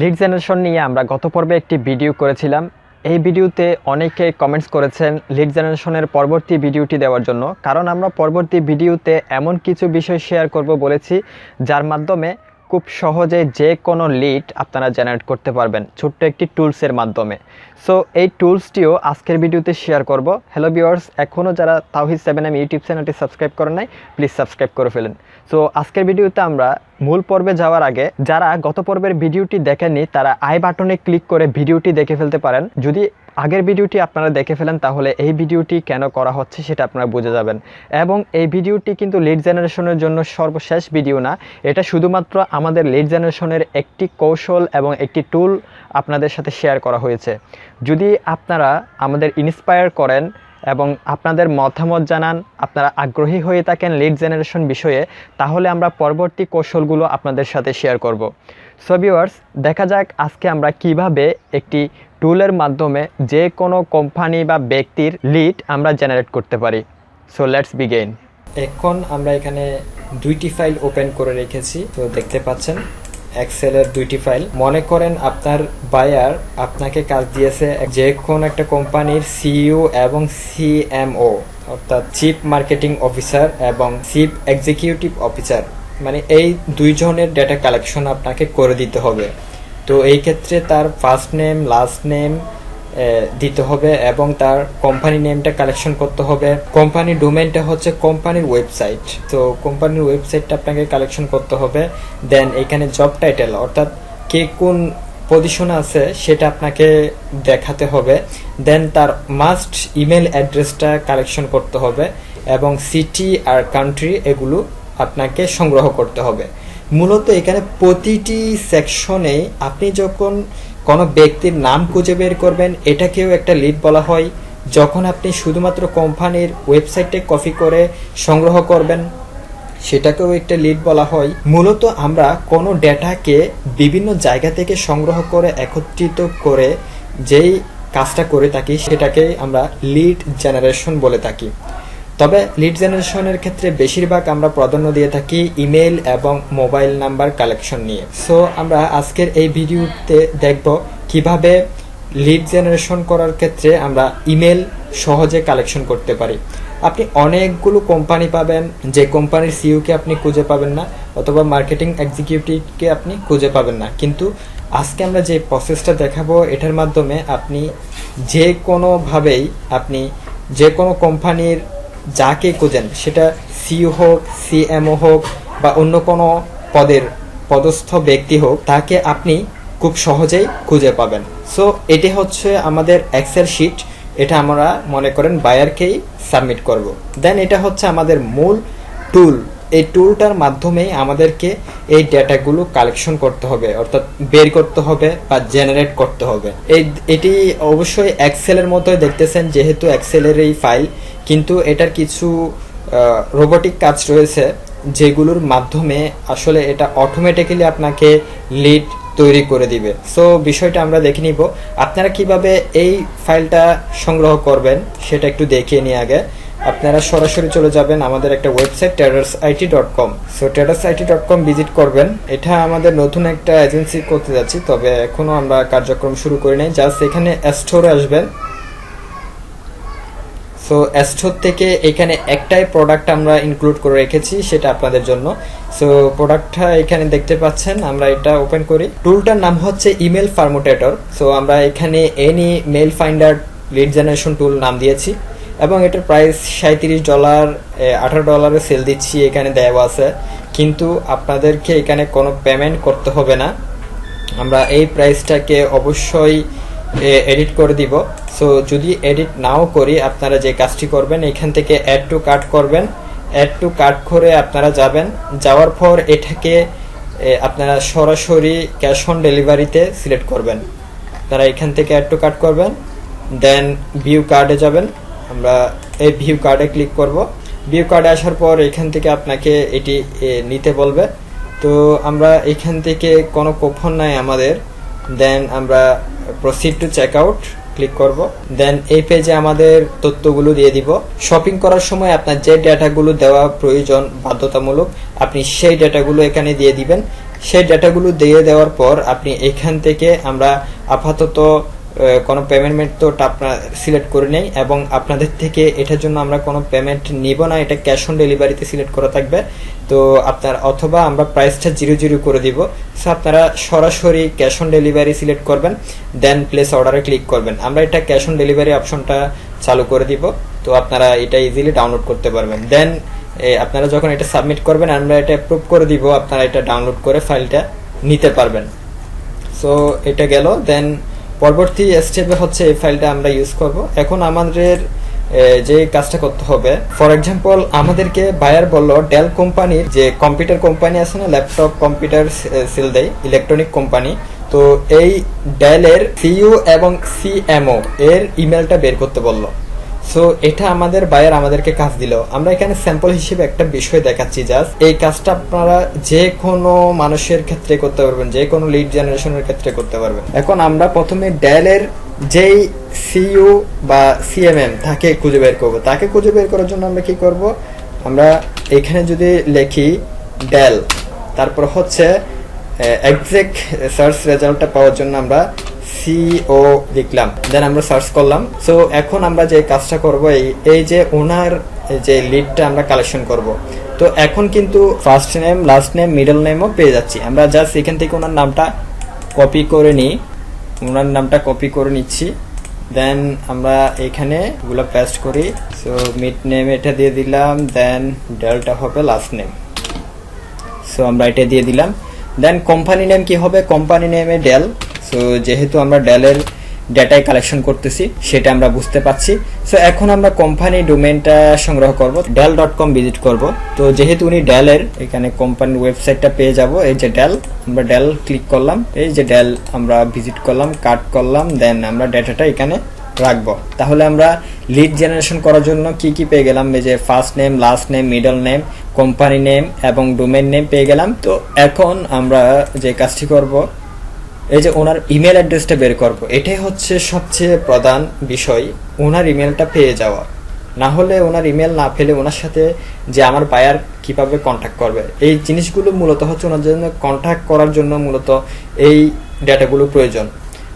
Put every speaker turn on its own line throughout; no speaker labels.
Lead generation নিয়ে আমরা গত পর্বে একটি ভিডিও করেছিলাম। এই ভিডিওতে অনেকে কমেন্টস করেছেন লিড জেনারেশনের পরবর্তী ভিডিওটি দেওয়ার জন্য, কারণ আমরা পরবর্তী ভিডিওতে এমন কিছু বিষয় শেয়ার করব বলেছি যার মাধ্যমে খুব সহজে যে কোনো লিড আপনারা জেনারেট করতে পারবেন ছোট্ট একটি টুলসের মাধ্যমে। সো এই টুলসটিও আজকের ভিডিওতে শেয়ার করব। হ্যালো ভিউয়ার্স, এখনও যারা তাওহিদ 7M ইউটিউব চ্যানেলটি সাবস্ক্রাইব করেন নাই, প্লিজ সাবস্ক্রাইব করে ফেলেন। সো আজকের ভিডিওতে আমরা মূল পর্বে যাওয়ার আগে যারা গত পর্বের ভিডিওটি দেখেননি তারা আই বাটনে ক্লিক করে ভিডিওটি দেখে ফেলতে পারেন। যদি আগের ভিডিওটি আপনারা দেখে ফেলেন তাহলে এই ভিডিওটি কেন করা হচ্ছে সেটা আপনারা বুঝে যাবেন। এবং এই ভিডিওটি কিন্তু লিড জেনারেশনের জন্য সর্বশেষ ভিডিও না, এটা শুধুমাত্র আমাদের লিড জেনারেশনের একটি কৌশল এবং একটি টুল আপনাদের সাথে শেয়ার করা হয়েছে। যদি আপনারা আমাদের ইন্সপায়ার করেন এবং আপনাদের মতামত জানান, আপনারা আগ্রহী হয়ে থাকেন লিড জেনারেশন বিষয়ে, তাহলে আমরা পরবর্তী কৌশলগুলো আপনাদের সাথে শেয়ার করব। সো ভিউয়ার্স, দেখা যাক আজকে আমরা কিভাবে একটি টুলের মাধ্যমে যে কোনো কোম্পানি বা ব্যক্তির লিড আমরা জেনারেট করতে পারি। So let's begin. এখন আমরা এখানে দুইটি ফাইল ওপেন করে রেখেছি, তো দেখতে পাচ্ছেন এক্সেলের দুইটি ফাইল। মনে করেন আপনার বায়ার আপনাকে কাজ দিয়েছে যে কোনো একটা কোম্পানির সিইও এবং সিএমও, অর্থাৎ চিফ মার্কেটিং অফিসার এবং চিফ এক্সিকিউটিভ অফিসার, মানে এই দুইজনের ডেটা কালেকশন আপনাকে করে দিতে হবে। তো এই ক্ষেত্রে তার ফার্স্ট নেম, লাস্ট নেম দিতে হবে এবং তার কোম্পানি নেমটা কালেকশন করতে হবে। কোম্পানির ডোমেইনটা হচ্ছে কোম্পানির ওয়েবসাইট, তো কোম্পানির ওয়েবসাইটটা আপনাকে কালেকশন করতে হবে। দেন এখানে জব টাইটেল, অর্থাৎ কে কোন পজিশনে আছে সেটা আপনাকে দেখাতে হবে। দেন তার মাস্ট ইমেল অ্যাড্রেসটা কালেকশন করতে হবে এবং সিটি আর কান্ট্রি এগুলো আপনাকে সংগ্রহ করতে হবে। মূলত এখানে প্রতিটি সেকশনে আপনি যখন কোনো ব্যক্তির নাম খুঁজে বের করবেন, এটাকেও একটা লিড বলা হয়। যখন আপনি শুধুমাত্র কোম্পানির ওয়েবসাইটে কপি করে সংগ্রহ করবেন, সেটাকেও একটা লিড বলা হয়। মূলত আমরা কোনো ডেটাকে বিভিন্ন জায়গা থেকে সংগ্রহ করে একত্রিত করে যেই কাজটা করে থাকি সেটাকে আমরা লিড জেনারেশন বলে থাকি। তবে লিড জেনারেশনের ক্ষেত্রে বেশিরভাগ আমরা প্রাধান্য দিয়ে থাকি ইমেল এবং মোবাইল নাম্বার কালেকশন নিয়ে। সো আমরা আজকের এই ভিডিওতে দেখব কিভাবে লিড জেনারেশন করার ক্ষেত্রে আমরা ইমেল সহজে কালেকশন করতে পারি। আপনি অনেকগুলো কোম্পানি পাবেন, যে কোম্পানির সিইওকে আপনি খুঁজে পাবেন না অথবা মার্কেটিং এক্সিকিউটিভকে আপনি খুঁজে পাবেন না, কিন্তু আজকে আমরা যে প্রসেসটা দেখাবো এটার মাধ্যমে আপনি যে কোনোভাবেই আপনি যে কোনো কোম্পানির যাকে খুঁজেন, সেটা সিইও হোক, সিএমও হোক বা অন্য কোনো পদস্থ ব্যক্তি হোক, তাকে আপনি খুব সহজেই খুঁজে পাবেন। সো এটি হচ্ছে আমাদের এক্সেল শিট, এটা আমরা মনে করেন বায়ারকেই সাবমিট করব। দেন এটা হচ্ছে আমাদের মূল টুল। এই টুলটার মাধ্যমেই আমাদেরকে এই ডেটাগুলো কালেকশন করতে হবে, অর্থাৎ বের করতে হবে বা জেনারেট করতে হবে। এটি অবশ্যই এক্সেলের মতোই দেখতেছেন, যেহেতু এক্সেলের এই ফাইল, কিন্তু এটার কিছু রোবোটিক কাজ রয়েছে যেগুলোর মাধ্যমে আসলে এটা অটোমেটিক্যালি আপনাকে লিড তৈরি করে দিবে। সো বিষয়টা আমরা দেখে নিব। আপনারা কিভাবে এই ফাইলটা সংগ্রহ করবেন সেটা একটু দেখিয়ে নিয়ে আগে আপনারা সরাসরি চলে যাবেন আমাদের একটা website tradersit.com। So tradersit.com visit করবেন। এটা আমাদের নতুন একটা এজেন্সি করতে যাচ্ছি, তবে এখনো আমরা কার্যক্রম শুরু করি নাই। জাস্ট এখানে স্টোরে আসবেন। সো স্টোর থেকে এখানে একটাই প্রোডাক্ট আমরা ইনক্লুড করে রেখেছি, সেটা আপনাদের জন্য। সো প্রোডাক্টটা এখানে দেখতে পাচ্ছেন, আমরা এটা ওপেন করি। টুলটার নাম হচ্ছে ইমেল ফার্মুটেটর। সো আমরা এখানে any mail finder lead generation tool নাম দিয়েছি এবং এটার প্রাইস $37, $18 সেল দিচ্ছি এখানে দেওয়া আছে, কিন্তু আপনাদেরকে এখানে কোনো পেমেন্ট করতে হবে না। আমরা এই প্রাইসটাকে অবশ্যই এডিট করে দিব। সো যদি এডিট নাও করি, আপনারা যে কাজটি করবেন এখান থেকে অ্যাড টু কার্ট করবেন। অ্যাড টু কার্ট করে আপনারা যাবেন, যাওয়ার পর এটাকে আপনারা সরাসরি ক্যাশ অন ডেলিভারিতে সিলেক্ট করবেন। আপনারা এখান থেকে অ্যাড টু কার্ট করবেন, দেন ভিউ কার্ডে যাবেন। আমরা এই ভিউ কার্ডে ক্লিক করব। ভিউ কার্ডে আসার পর এখান থেকে আপনাকে এটি নিতে বলবে। তো আমরা এখান থেকে কোনো কুপন নাই আমাদের। দেন আমরা proceed to check out click করব। দেন এই পেজে আমাদের তথ্যগুলো দিয়ে দিব। শপিং করার সময় আপনার যে ডেটাগুলো দেওয়া প্রয়োজন বাধ্যতামূলক, আপনি সেই ডেটাগুলো এখানে দিয়ে দিবেন। সেই ডেটাগুলো দিয়ে দেওয়ার পর আপনি এখান থেকে আমরা আপাতত কোনো পেমেন্ট মেথড আপনার সিলেক্ট করে নেই এবং আপনাদের থেকে এটার জন্য আমরা কোনো পেমেন্ট নিব না, এটা ক্যাশ অন ডেলিভারিতে সিলেক্ট করা থাকবে। তো আপনার অথবা আমরা প্রাইসটা 0 করে দিব। সো আপনারা সরাসরি ক্যাশ অন ডেলিভারি সিলেক্ট করবেন, দেন প্লেস অর্ডারে ক্লিক করবেন। আমরা এটা ক্যাশ অন ডেলিভারি অপশনটা চালু করে দিব, তো আপনারা এটা ইজিলি ডাউনলোড করতে পারবেন। দেন আপনারা যখন এটা সাবমিট করবেন আমরা এটা অ্যাপ্রুভ করে দিব, আপনারা এটা ডাউনলোড করে ফাইলটা নিতে পারবেন। সো এটা গেল। দেন পরবর্তী স্টেপে হচ্ছে এই ফাইলটা আমরা ইউজ করব। এখন আমাদের যে কাজটা করতে হবে, ফর এক্সাম্পল আমাদেরকে বায়ার বললো ডেল কোম্পানির যে কম্পিউটার কোম্পানি আছে না, ল্যাপটপ কম্পিউটার সেল দেয়, ইলেকট্রনিক কোম্পানি। তো এই ডেলের সিইও এবং সিএমও এর ইমেলটা বের করতে বললো। সো এটা আমাদের বায়ার আমাদেরকে কাজ দিল। আমরা এখানে স্যাম্পল হিসেবে একটা বিষয় দেখাচ্ছি জাস্ট। এই কাজটা আপনারা যে কোনো মানুষের ক্ষেত্রে করতে পারবেন, যে কোনো লিড জেনারেশনের ক্ষেত্রে করতে পারবেন। এখন আমরা প্রথমে ডেলের যেই সিইও বা সিএমএম তাকে খুঁজে বের করব। তাকে খুঁজে বের করার জন্য আমরা কি করব, আমরা এখানে যদি লিখি ডেল, তারপর হচ্ছে এক্সাক্ট সার্চ রেজাল্টটা পাওয়ার জন্য আমরা সিও লিখলাম, দেন আমরা সার্চ করলাম। সো এখন আমরা যে কাজটা করব, এই যে ওনার যে লিডটা আমরা কালেকশন করব। তো এখন কিন্তু first name, last name, middle নেমও পেয়ে যাচ্ছি। আমরা জাস্ট এখান থেকে ওনার নামটা কপি করে নিই, ওনার নামটা কপি করে নিচ্ছি। দেন আমরা এখানে এগুলো পেস্ট করি। সো মিড নেম এটা দিয়ে দিলাম, দেন ডেলটা হবে লাস্ট নেম। সো আমরা এটা দিয়ে দিলাম। দেন কোম্পানি নেম কি হবে, কোম্পানি নেমে ডেল। সো যেহেতু আমরা ডেলের ডেটাই কালেকশন করতেছি সেটা আমরা বুঝতে পারছি। সো এখন আমরা কোম্পানি ডোমেইনটা সংগ্রহ করব, dell.com ভিজিট করব। তো যেহেতু উনি ডেলের, এখানে কোম্পানির ওয়েবসাইটটা পেয়ে যাব। এই যে ডেল, আমরা ডেল ক্লিক করলাম, এই যে ডেল আমরা ভিজিট করলাম, কাট করলাম, দেন আমরা ডেটাটা এখানে রাখবো। তাহলে আমরা লিড জেনারেশন করার জন্য কি কি পেয়ে গেলাম, এই যে first name, last name, middle name, company name এবং ডোমেইন নেম পেয়ে গেলাম। তো এখন আমরা যে কাজটি করব, এই যে ওনার ইমেল অ্যাড্রেসটা বের করব। এটাই হচ্ছে সবচেয়ে প্রধান বিষয়, ওনার ইমেলটা পেয়ে যাওয়া। না হলে ওনার ইমেল না পেলে ওনার সাথে যে আমার বায়ার কিভাবে কন্ট্যাক্ট করবে, এই জিনিসগুলো মূলত হচ্ছে ওনার জন্য কন্ট্যাক্ট করার জন্য মূলত এই ডেটাগুলো প্রয়োজন।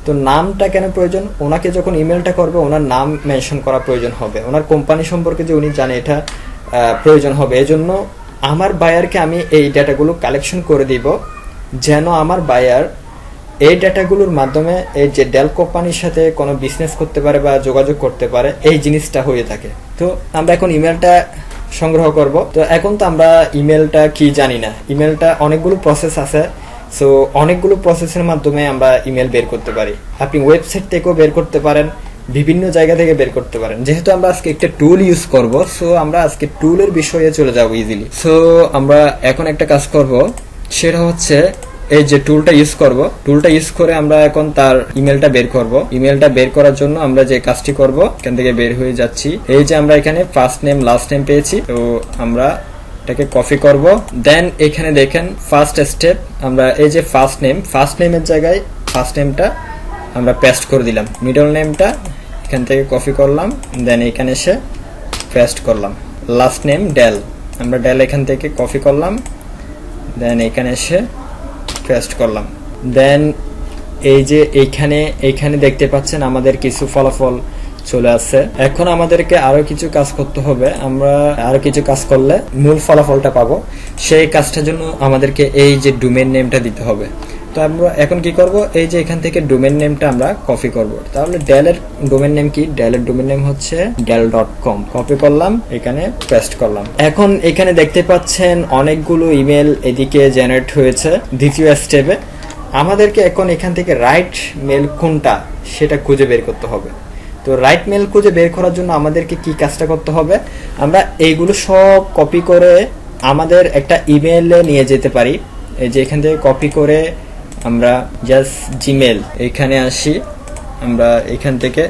তো নামটা কেন প্রয়োজন, ওনাকে যখন ইমেলটা করবে ওনার নাম মেনশন করা প্রয়োজন হবে, ওনার কোম্পানি সম্পর্কে যে উনি জানে এটা প্রয়োজন হবে। এই জন্য আমার বায়ারকে আমি এই ডেটাগুলো কালেকশন করে দিব, যেন আমার বায়ার এই ডেটাগুলোর মাধ্যমে এই যে ডেল কোম্পানির সাথে কোনো বিজনেস করতে পারে বা যোগাযোগ করতে পারে, এই জিনিসটা হয়ে থাকে। তো আমরা এখন ইমেলটা সংগ্রহ করব। তো এখন তো আমরা ইমেলটা কি জানি না, ইমেলটা অনেকগুলো প্রসেস আছে। সো অনেকগুলো প্রসেসের মাধ্যমে আমরা ইমেল বের করতে পারি। আপনি ওয়েবসাইট থেকেও বের করতে পারেন, বিভিন্ন জায়গা থেকে বের করতে পারেন। যেহেতু আমরা আজকে একটা টুল ইউজ করব, সো আমরা আজকে টুলের বিষয়ে চলে যাব ইজিলি। সো আমরা এখন একটা কাজ করব, সেটা হচ্ছে এই যে টুলটা ইউজ করব, টুলটা ইউজ করে আমরা এখন তার ইমেলটা বের করব। ইমেলটা বের করার জন্য আমরা যে কাজটি করব, এখান থেকে বের হয়ে যাচ্ছি। এই যে আমরা এখানে ফার্স্ট নেম, লাস্ট নেম পেয়েছি, তো আমরা এটাকে কপি করব। দেন এখানে দেখেন ফার্স্ট স্টেপ, আমরা এই যে ফার্স্ট নেমের জায়গায় ফার্স্ট নেমটা আমরা পেস্ট করে দিলাম, মিডল নেমটা এখান থেকে কপি করলাম, দেন এখানে এসে পেস্ট করলাম। লাস্ট নেম ডেল, আমরা ডেল এখান থেকে কপি করলাম, দেন এখানে এসে পেস্ট করলাম। দেন এই যে এইখানে দেখতে পাচ্ছেন আমাদের কিছু ফলাফল চলে আসছে। এখন আমাদেরকে আরো কিছু কাজ করতে হবে, আমরা আরো কিছু কাজ করলে মূল ফলাফলটা পাবো। সেই কাজটার জন্য আমাদেরকে এই যে ডোমেইন নেমটা দিতে হবে। তো আমরা এখন কি করব, এই যে এখান থেকে ডোমেইন নেমটা আমরা কপি করব। তাহলে ডেলের ডোমেইন নেম কি, ডেলের ডোমেইন নেম হচ্ছে dell.com, কপি করলাম, এখানে পেস্ট করলাম। এখন এখানে দেখতে পাচ্ছেন অনেকগুলো ইমেল এদিকে জেনারেট হয়েছে। দ্বিতীয় স্টেপে আমাদেরকে এখন এখান থেকে রাইট মেল কোনটা সেটা খুঁজে বের করতে হবে। তো রাইট মেল খুঁজে বের করার জন্য আমাদেরকে কি কাজটা করতে হবে, আমরা এইগুলো সব কপি করে আমাদের একটা ইমেলে নিয়ে যেতে পারি। এই যে এখান থেকে কপি করে আমরা জাস্ট জিমেল এখানে আসি, আমরা এখান থেকে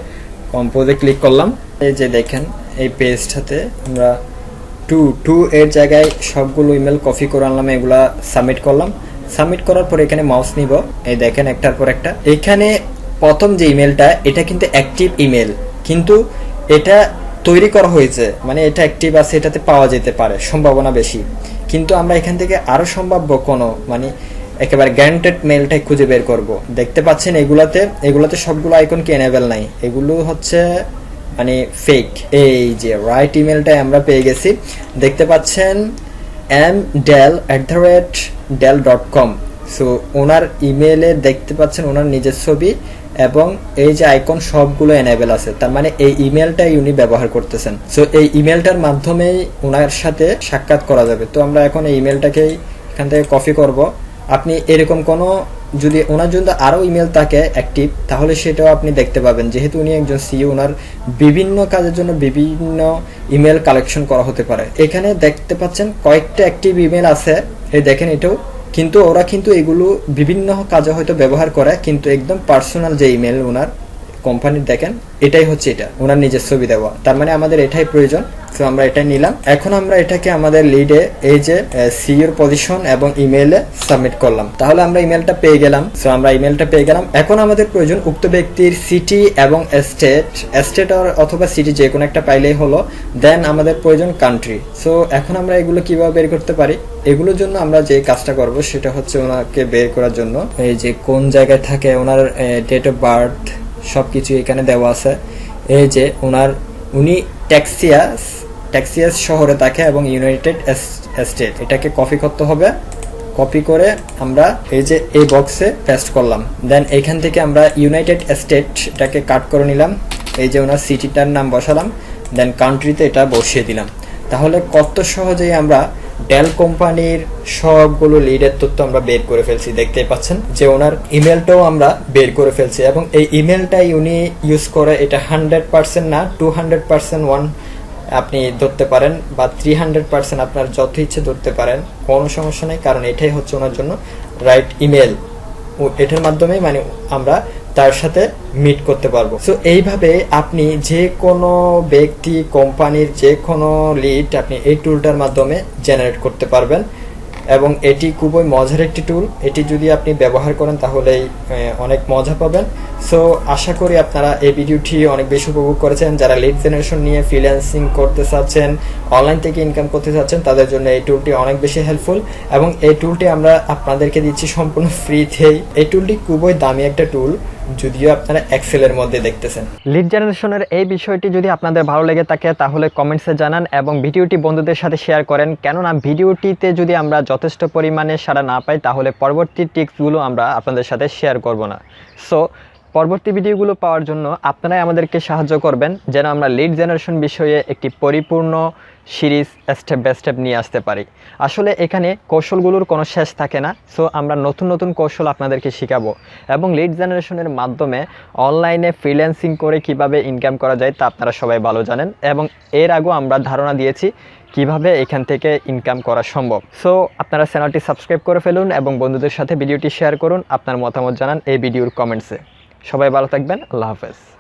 কম্পোজে ক্লিক করলাম। এই যে দেখেন এই পেজটাতে আমরা টু এর জায়গায় সবগুলো ইমেল কপি করে আনলাম, এগুলা সাবমিট করলাম। সাবমিট করার পর এখানে মাউস নিব, এই দেখেন একটার পর একটা। এখানে প্রথম যে ইমেলটা, এটা কিন্তু অ্যাক্টিভ ইমেল, কিন্তু এটা তৈরি করা হয়েছে, মানে এটা অ্যাক্টিভ আছে, এটাতে পাওয়া যেতে পারে সম্ভাবনা বেশি। কিন্তু আমরা এখান থেকে আরো সম্ভাব্য কোনো মানে একেবারে গ্যারান্টেড মেলটাই খুঁজে বের করব। দেখতে পাচ্ছেন এগুলাতে সবগুলো আইকন কি এনেবল নাই, এগুলো হচ্ছে মানে ফেক। এই যে রাইট ইমেলটাই আমরা পেয়ে গেছি, দেখতে পাচ্ছেন mdel@del.com। সো ওনার ইমেলে দেখতে পাচ্ছেন ওনার নিজের ছবি এবং এই যে আইকন সবগুলো এনেবল আছে, তার মানে এই ইমেলটাই উনি ব্যবহার করতেছেন। সো এই ইমেলটার মাধ্যমেই ওনার সাথে সাক্ষাৎ করা যাবে। তো আমরা এখন এই ইমেলটাকেই এখান থেকে কপি করব। আপনি এরকম কোনো যদি ওনার জন্য আরও ইমেল থাকে অ্যাক্টিভ, তাহলে সেটাও আপনি দেখতে পাবেন, যেহেতু উনি একজন সিইও, ওনার বিভিন্ন কাজের জন্য বিভিন্ন ইমেল কালেকশন করা হতে পারে। এখানে দেখতে পাচ্ছেন কয়েকটা অ্যাক্টিভ ইমেল আছে, এই দেখেন এটাও, কিন্তু ওরা কিন্তু এগুলো বিভিন্ন কাজে হয়তো ব্যবহার করে, কিন্তু একদম পার্সোনাল যে ইমেল ওনার কোম্পানির দেখেন এটাই হচ্ছে এটা ওনার নিজের ছবি দেওয়া, তার মানে আমাদের এটাই প্রয়োজন। তো আমরা এটা নিলাম, এখন আমরা এটাকে আমাদের লিডে এই যে সিইওর পজিশন এবং ইমেইলে সাবমিট করলাম, তাহলে আমরা ইমেলটা পেয়ে গেলাম। সো আমরা ইমেলটা পেয়ে গেলাম। এখন আমাদের প্রয়োজন উক্ত ব্যক্তির সিটি এবং স্টেট অথবা সিটি যে কোনো একটা পাইলেই হলো। দেন আমাদের প্রয়োজন কান্ট্রি। সো এখন আমরা এগুলো কিভাবে বের করতে পারি, এগুলোর জন্য আমরা যে কাজটা করব সেটা হচ্ছে ওনাকে বের করার জন্য এই যে কোন জায়গায় থাকে ওনার ডেট অফ বার্থ সবকিছু এখানে দেওয়া আছে। এই যে উনি টেক্সাস শহরে থাকে এবং ইউনাইটেড স্টেট, এটাকে কপি করতে হবে। কপি করে আমরা এই যে এই বক্সে পেস্ট করলাম। দেন এখান থেকে আমরা ইউনাইটেড স্টেটটাকে কাট করে নিলাম, এই যে ওনার সিটিটার নাম বসালাম, দেন কান্ট্রিতে এটা বসিয়ে দিলাম। তাহলে কত সহজেই আমরা ডেল কোম্পানির সবগুলো লিডের তথ্য আমরা বের করে ফেলছি। দেখতেই পাচ্ছেন যে ওনার ইমেলটাও আমরা বের করে ফেলছি এবং এই ইমেলটাই উনি ইউজ করে। এটা 100% না, 200% আপনি ধরতে পারেন বা 300% আপনার যত ইচ্ছে ধরতে পারেন, কোনো সমস্যা নেই, কারণ এটাই হচ্ছে ওনার জন্য রাইট ইমেল। এটার মাধ্যমে মানে আমরা তার সাথে মিট করতে পারবো। সো এইভাবে আপনি যে কোনো ব্যক্তি কোম্পানির যে কোনো লিড আপনি এই টুলটার মাধ্যমে জেনারেট করতে পারবেন এবং এটি খুবই মজার একটি টুল। এটি যদি আপনি ব্যবহার করেন তাহলেই অনেক মজা পাবেন। সো আশা করি আপনারা এই ভিডিওটি অনেক বেশি উপভোগ করেছেন। যারা লিড জেনারেশন নিয়ে ফ্রিল্যান্সিং করতে চাচ্ছেন, অনলাইন থেকে ইনকাম করতে চাচ্ছেন, তাদের জন্য এই টুলটি অনেক বেশি হেল্পফুল এবং এই টুলটি আমরা আপনাদেরকে দিচ্ছি সম্পূর্ণ ফ্রিতেই। এই টুলটি খুবই দামি একটা টুল, যদিও আপনারা এক্সেলের মধ্যে দেখতেছেন। লিড জেনারেশনের এই বিষয়টি যদি আপনাদের ভালো লেগে থাকে তাহলে কমেন্টসে জানান এবং ভিডিওটি বন্ধুদের সাথে শেয়ার করেন, কেননা ভিডিওটিতে যদি আমরা যথেষ্ট পরিমাণে সাড়া না পাই তাহলে পরবর্তী টিপসগুলো আমরা আপনাদের সাথে শেয়ার করব না। সো পরবর্তী ভিডিওগুলো পাওয়ার জন্য আপনারাই আমাদেরকে সাহায্য করবেন, যেন আমরা লিড জেনারেশন বিষয়ে একটি পরিপূর্ণ সিরিজ স্টেপ বাই স্টেপ নিয়ে আসতে পারি। আসলে এখানে কৌশলগুলোর কোনো শেষ থাকে না। সো আমরা নতুন নতুন কৌশল আপনাদেরকে শেখাবো এবং লিড জেনারেশনের মাধ্যমে অনলাইনে ফ্রিল্যান্সিং করে কিভাবে ইনকাম করা যায় তা আপনারা সবাই ভালো জানেন এবং এর আগেও আমরা ধারণা দিয়েছি কিভাবে এখান থেকে ইনকাম করা সম্ভব। সো আপনারা চ্যানেলটি সাবস্ক্রাইব করে ফেলুন এবং বন্ধুদের সাথে ভিডিওটি শেয়ার করুন। আপনার মতামত জানান এই ভিডিওর কমেন্টসে। সবাই ভালো থাকবেন। আল্লাহ হাফেজ।